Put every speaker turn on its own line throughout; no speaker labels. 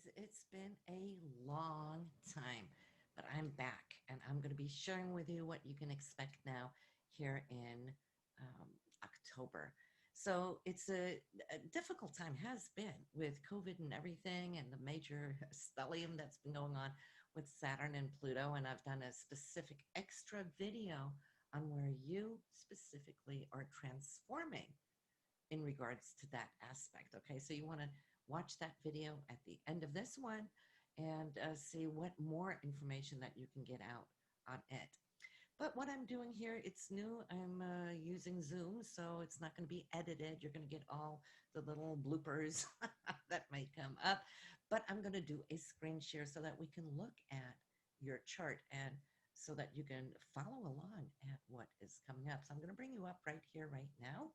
Aries, it's been a long time, but I'm back and I'm going to be sharing with you what you can expect now here in um, October. So it's a difficult time, has been with COVID and everything, and the major stellium that's been going on with Saturn and Pluto. And I've done a specific extra video on where you specifically are transforming in regards to that aspect. Okay, so you want to watch that video at the end of this one and see what more information that you can get out on it. But what I'm doing here, it's new. I'm using Zoom, so it's not going to be edited. You're going to get all the little bloopers that may come up. But I'm going to do a screen share so that we can look at your chart and so that you can follow along at what is coming up. So I'm going to bring you up right here, right now.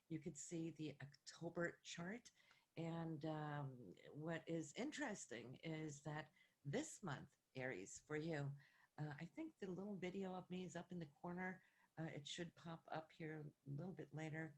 You could see the October chart. And what is interesting is that this month, Aries, for you, I think the little video of me is up in the corner. It should pop up here a little bit later,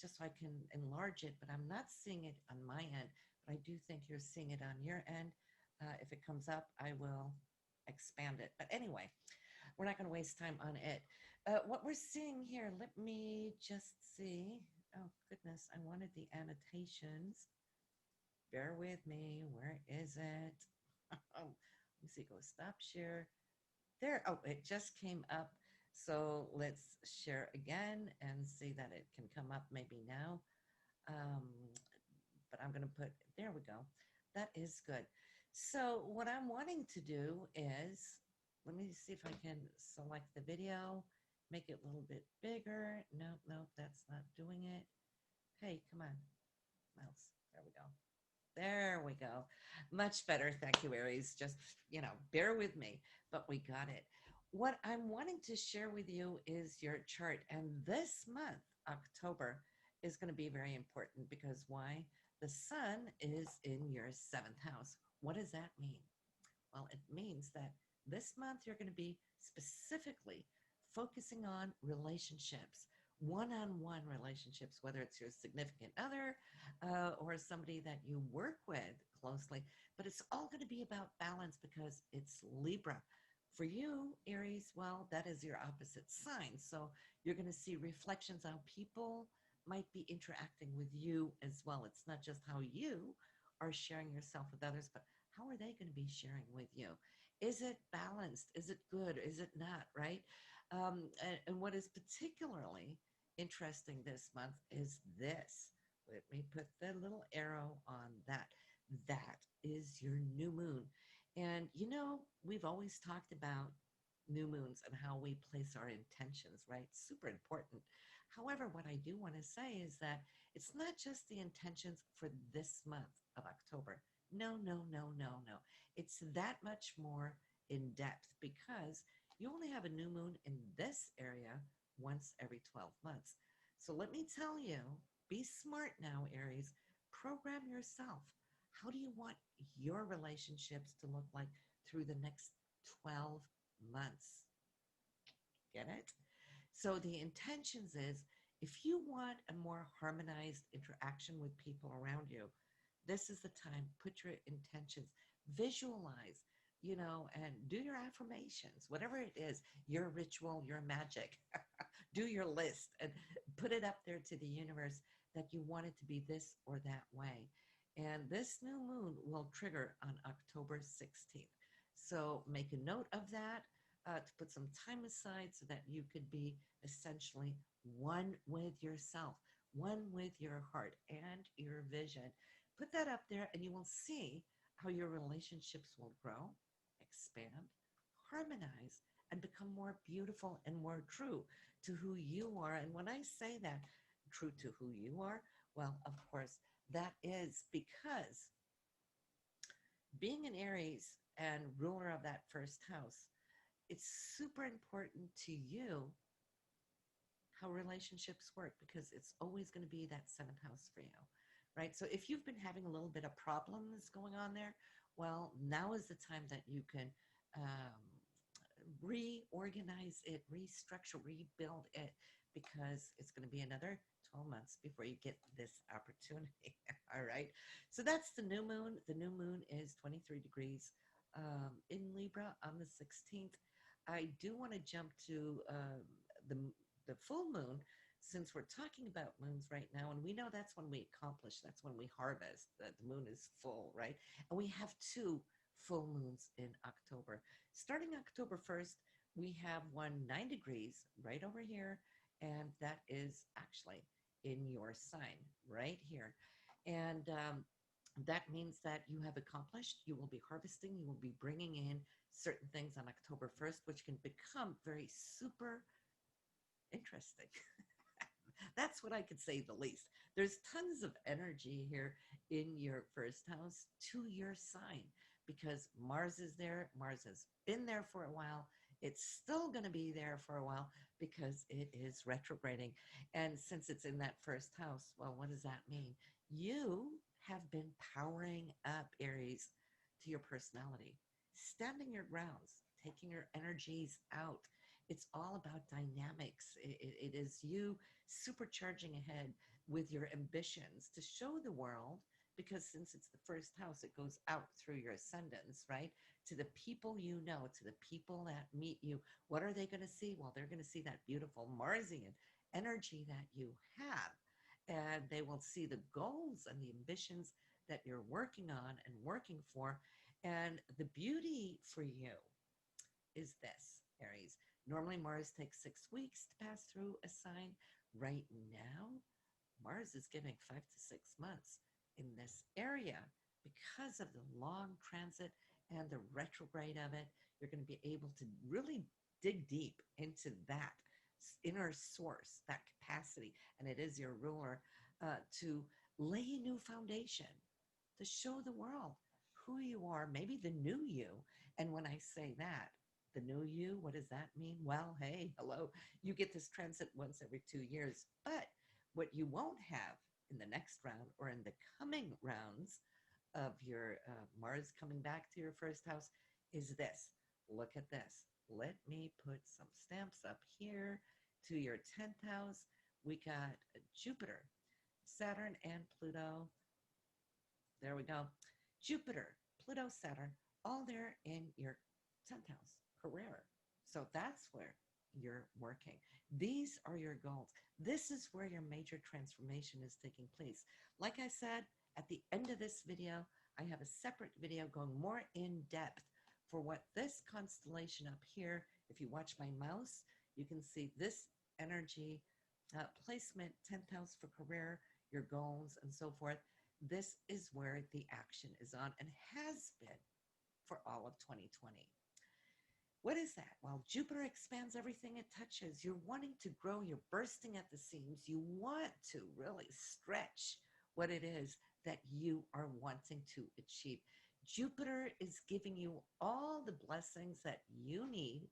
just so I can enlarge it, but I'm not seeing it on my end, but I do think you're seeing it on your end. If it comes up, I will expand it. But anyway, we're not going to waste time on it. What we're seeing here, let me just see. Oh, goodness, I wanted the annotations. Bear with me. Where is it? Let me see. Go stop share. There. Oh, it just came up. So let's share again and see that it can come up maybe now. Um, but I'm going to put, there we go. That is good. So what I'm wanting to do is, let me see if I can select the video, make it a little bit bigger. Nope, nope, that's not doing it. Hey, come on, mouse. There we go. There we go. Much better. Thank you, Aries. Just, bear with me, but we got it. What I'm wanting to share with you is your chart. And this month, October, is going to be very important because why? The sun is in your seventh house. What does that mean? Well, it means that this month you're going to be specifically focusing on relationships, one-on-one relationships, whether it's your significant other or somebody that you work with closely. But it's all going to be about balance because it's Libra. For you, Aries, well, that is your opposite sign. So you're going to see reflections on people might be interacting with you as well. It's not just how you are sharing yourself with others, but how are they going to be sharing with you? Is it balanced? Is it good? Is it not, right? And what is particularly interesting this month is this. Let me put the little arrow on that. That is your new moon. And we've always talked about new moons and how we place our intentions, right? Super important. However, what I do want to say is that it's not just the intentions for this month of October. No, no, no, no, no. It's that much more in depth because you only have a new moon in this area once every 12 months. So let me tell you, be smart now, Aries. Program yourself. How do you want your relationships to look like through the next 12 months? Get it? So the intentions is if you want a more harmonized interaction with people around you, this is the time. Put your intentions, visualize, and do your affirmations, whatever it is, your ritual, your magic. Do your list and put it up there to the universe that you want it to be this or that way. And this new moon will trigger on October 16th. So make a note of that to put some time aside so that you could be essentially one with yourself, one with your heart and your vision. Put that up there and you will see how your relationships will grow, expand, harmonize, and become more beautiful and more true to who you are. And when I say that, true to who you are, well, of course, that is because being an Aries and ruler of that first house, it's super important to you how relationships work because it's always going to be that seventh house for you, right? So if you've been having a little bit of problems going on there, well, now is the time that you can reorganize it, restructure, rebuild it, because it's going to be another 12 months before you get this opportunity. All right. So that's the new moon. The new moon is 23 degrees in Libra on the 16th. I do want to jump to the, the full moon since we're talking about moons right now. And we know that's when we accomplish, that's when we harvest. The moon is full, right? And we have two full moons in October. Starting October 1st, we have one 9 degrees right over here, and that is actually in your sign right here. And that means that you have accomplished, you will be harvesting, you will be bringing in certain things on October 1st, which can become very super interesting. That's what I could say the least. There's tons of energy here in your first house to your sign because Mars is there. Mars has been there for a while. It's still going to be there for a while because it is retrograding. And since it's in that first house, well, what does that mean? You have been powering up, Aries, to your personality, standing your grounds, taking your energies out. It's all about dynamics. It is you supercharging ahead with your ambitions to show the world, because since it's the first house, it goes out through your ascendants, right? To the people you know, to the people that meet you. What are they going to see? Well, they're going to see that beautiful Marsian energy that you have. And they will see the goals and the ambitions that you're working on and working for. And the beauty for you is this, Aries. Normally, Mars takes 6 weeks to pass through a sign. Right now, Mars is giving 5 to 6 months in this area because of the long transit and the retrograde of it. You're going to be able to really dig deep into that inner source, that capacity, and it is your ruler to lay a new foundation to show the world who you are, maybe the new you. And when I say that, the new you, what does that mean? Well, hey, hello, you get this transit once every 2 years. But what you won't have in the next round or in the coming rounds of your Mars coming back to your first house is this. Look at this. Let me put some stamps up here to your 10th house. We got Jupiter, Saturn, and Pluto. There we go. Jupiter, Pluto, Saturn, all there in your 10th house, career. So that's where you're working. These are your goals. This is where your major transformation is taking place. Like I said, at the end of this video, I have a separate video going more in depth for what this constellation up here, if you watch my mouse, you can see this energy placement, 10th house for career, your goals, and so forth. This is where the action is on and has been for all of 2020. What is that? Well, Jupiter expands everything it touches. You're wanting to grow. You're bursting at the seams. You want to really stretch what it is that you are wanting to achieve. Jupiter is giving you all the blessings that you need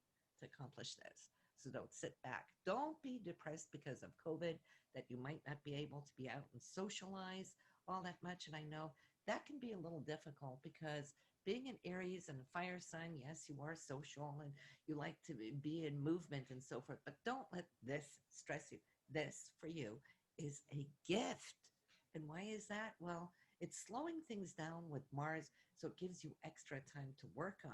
to accomplish this. So don't sit back. Don't be depressed because of COVID, that you might not be able to be out and socialize all that much. And I know that can be a little difficult because being an Aries and a fire sign, yes, you are social and you like to be in movement and so forth, but don't let this stress you. This for you is a gift. And why is that? Well, it's slowing things down with Mars, so it gives you extra time to work on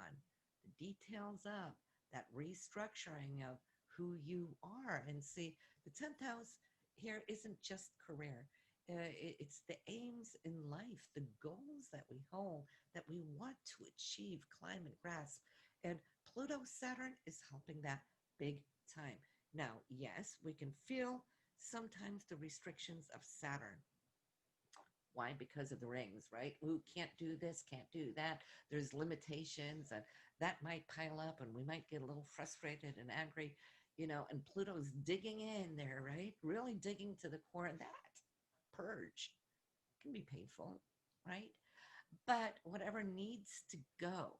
the details of that restructuring of who you are. And see, the 10th house here isn't just career. It's the aims in life, the goals that we hold, that we want to achieve, climb, and grasp. And Pluto Saturn is helping that big time. Now, yes, we can feel sometimes the restrictions of Saturn. Why? Because of the rings, right? Ooh, can't do this, can't do that. There's limitations, and that might pile up, and we might get a little frustrated and angry, and Pluto's digging in there, right? Really digging to the core, and that purge can be painful, right? But whatever needs to go,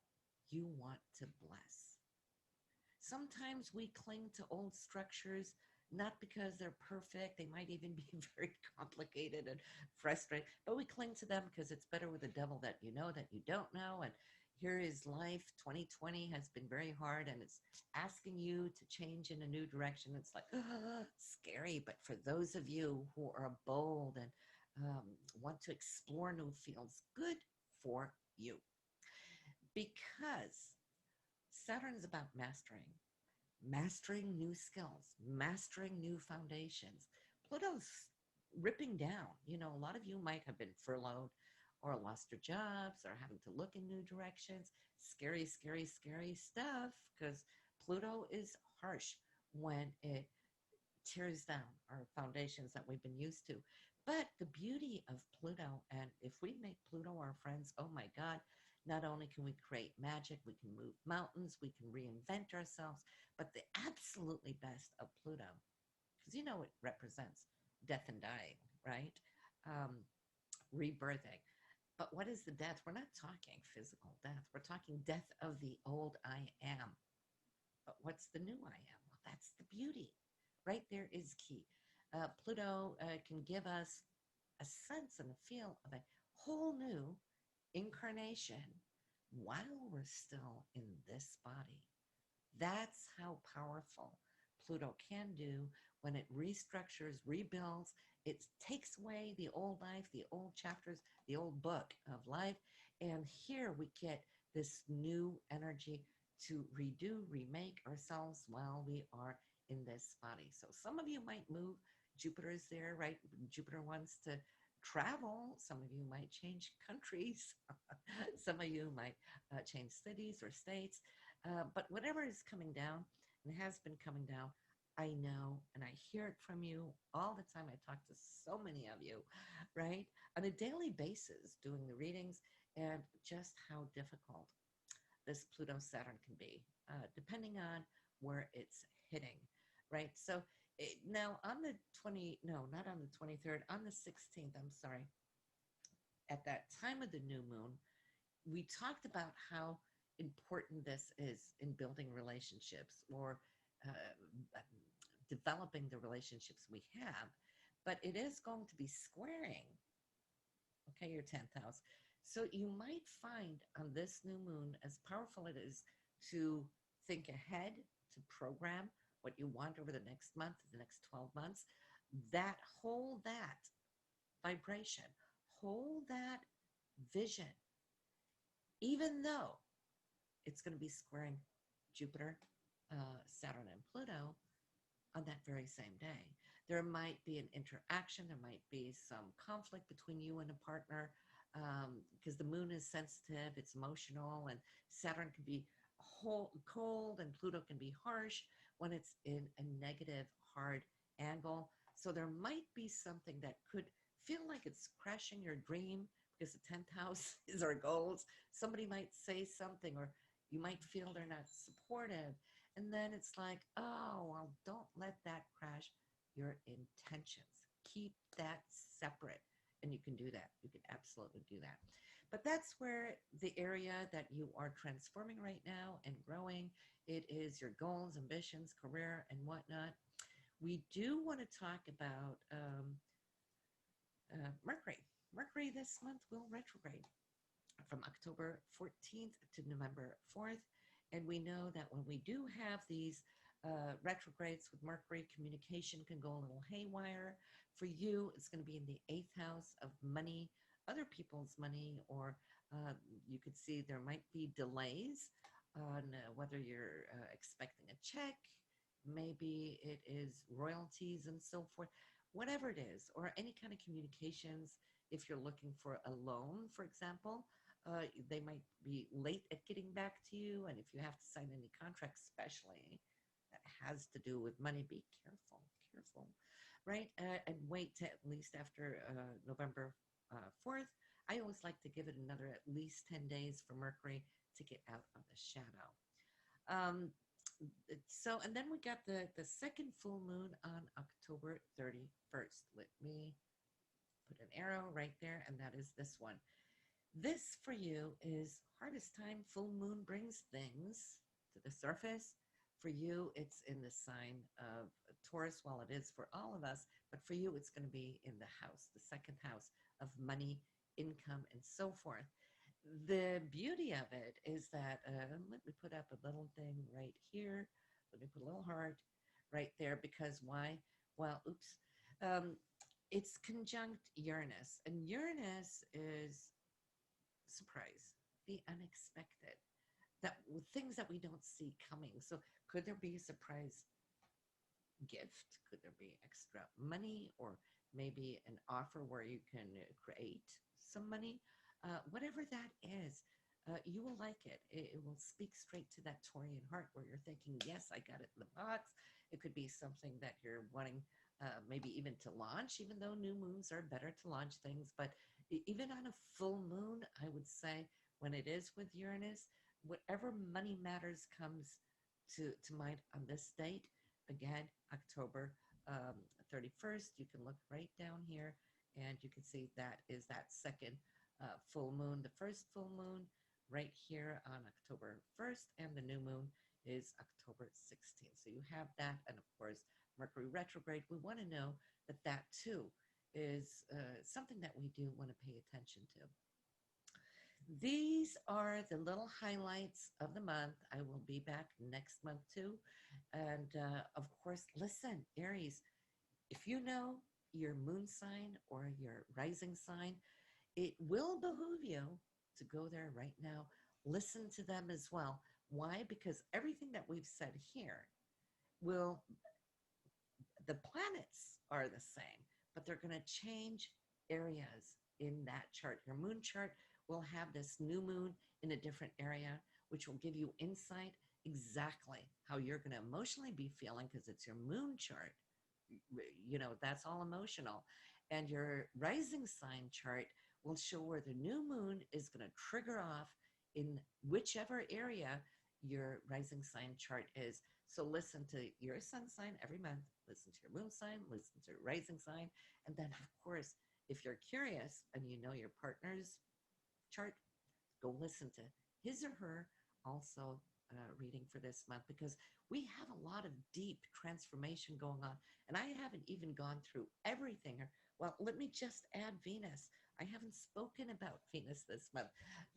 you want to bless. Sometimes we cling to old structures, not because they're perfect. They might even be very complicated and frustrating, but we cling to them because it's better with the devil that you know that you don't know. And, Here is life. 2020 has been very hard and it's asking you to change in a new direction. It's like scary, but for those of you who are bold and want to explore new fields, good for you. Because Saturn is about mastering new skills, mastering new foundations. Pluto's ripping down. You know, a lot of you might have been furloughed or lost your jobs or having to look in new directions. Scary, scary, scary stuff because Pluto is harsh when it tears down our foundations that we've been used to. But the beauty of Pluto, and if we make Pluto our friends, oh my God, not only can we create magic, we can move mountains, we can reinvent ourselves, but the absolutely best of Pluto, because you know it represents death and dying, right? Um, Rebirthing. But what is the death? We're not talking physical death. We're talking death of the old I am. But what's the new I am? Well, that's the beauty. Right there is key. Pluto can give us a sense and a feel of a whole new incarnation while we're still in this body. That's how powerful Pluto can do when it restructures, rebuilds. It takes away the old life, the old chapters, the old book of life. And here we get this new energy to redo, remake ourselves while we are in this body. So some of you might move. Jupiter is there, right? Jupiter wants to travel. Some of you might change countries. Some of you might change cities or states. But whatever is coming down and has been coming down, I know and I hear it from you all the time. I talk to so many of you, right? On a daily basis, doing the readings and just how difficult this Pluto Saturn can be, depending on where it's hitting, right? So now on the 20, no, not on the 23rd, on the 16th, I'm sorry, at that time of the new moon, we talked about how important this is in building relationships or uh, developing the relationships we have. But it is going to be squaring, okay, your 10th house. So you might find on this new moon, as powerful it is to think ahead, to program what you want over the next month, the next 12 months, that hold that vibration, hold that vision, even though it's going to be squaring Jupiter, Saturn, and Pluto on that very same day. There might be an interaction, there might be some conflict between you and a partner because the moon is sensitive, it's emotional, and Saturn can be cold and Pluto can be harsh when it's in a negative, hard angle. So there might be something that could feel like it's crashing your dream because the 10th house is our goals. Somebody might say something, or you might feel they're not supportive. And then it's like, oh, well, don't let that crash your intentions. Keep that separate. And you can do that. You can absolutely do that. But that's where the area that you are transforming right now and growing, it is your goals, ambitions, career, and whatnot. We do want to talk about Mercury. Mercury this month will retrograde from October 14th to November 4th. And we know that when we do have these retrogrades with Mercury, communication can go a little haywire. For you, it's going to be in the 8th house of money, other people's money, or you could see there might be delays on whether you're expecting a check. Maybe it is royalties and so forth, whatever it is, or any kind of communications. If you're looking for a loan, for example, they might be late at getting back to you. And if you have to sign any contract, especially that has to do with money, be careful, right? And wait to at least after November 4th. I always like to give it another at least 10 days for Mercury to get out of the shadow. Um, so, and then we got the second full moon on October 31st. Let me put an arrow right there, and that is this one. This for you is hardest time. Full moon brings things to the surface. For you, it's in the sign of Taurus, while it is for all of us. But for you, it's going to be in the house, the second house of money, income, and so forth. the beauty of it is that, let me put up a little thing right here. Let me put a little heart right there because why? Well, oops. Um, it's conjunct Uranus, and Uranus is surprise, the unexpected, that things that we don't see coming. So, could there be a surprise gift? Could there be extra money or maybe an offer where you can create some money? Whatever that is, you will like it. It will speak straight to that Taurian heart where you're thinking, yes, I got it in the box. It could be something that you're wanting, maybe even to launch, even though new moons are better to launch things. But even on a full moon, I would say when it is with Uranus, whatever money matters comes to mind on this date. Again, October 31st. You can look right down here and you can see that is that second full moon. The first full moon right here on October 1st, and the new moon is October 16th. So you have that, and of course, Mercury retrograde. We want to know that that too is something that we do want to pay attention to. These are the little highlights of the month. I will be back next month too. And of course, listen, Aries, if you know your moon sign or your rising sign, it will behoove you to go there right now. Listen to them as well. Why? Because everything that we've said here will, the planets are the same, but they're going to change areas in that chart. Your moon chart will have this new moon in a different area, which will give you insight exactly how you're going to emotionally be feeling because it's your moon chart. You know, that's all emotional. And your rising sign chart will show where the new moon is going to trigger off in whichever area your rising sign chart is. So listen to your sun sign every month, listen to your moon sign, listen to your rising sign. And then, of course, if you're curious and you know your partner's chart, go listen to his or her also reading for this month because we have a lot of deep transformation going on. And I haven't even gone through everything. Well, let me just add Venus. I haven't spoken about Venus this month.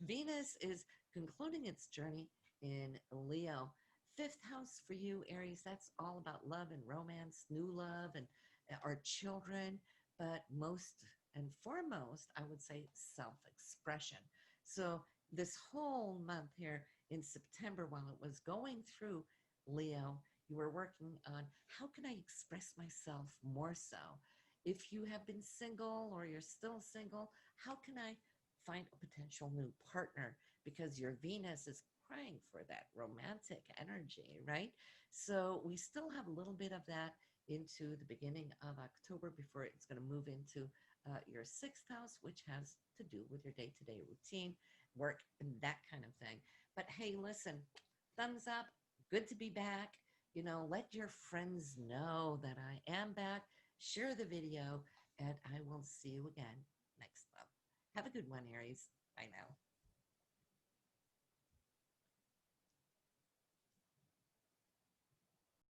Venus is concluding its journey in Leo. Fifth house for you, Aries, that's all about love and romance, new love, and our children. But most and foremost, I would say self expression. So, this whole month here in September, while it was going through Leo, you were working on how can I express myself more so? If you have been single or you're still single, how can I find a potential new partner? Because your Venus is crying for that romantic energy, right? So we still have a little bit of that into the beginning of October before it's going to move into your sixth house, which has to do with your day to day routine, work, and that kind of thing. But hey, listen, thumbs up. Good to be back. You know, let your friends know that I am back. Share the video, and I will see you again next month. Have a good one, Aries. Bye now.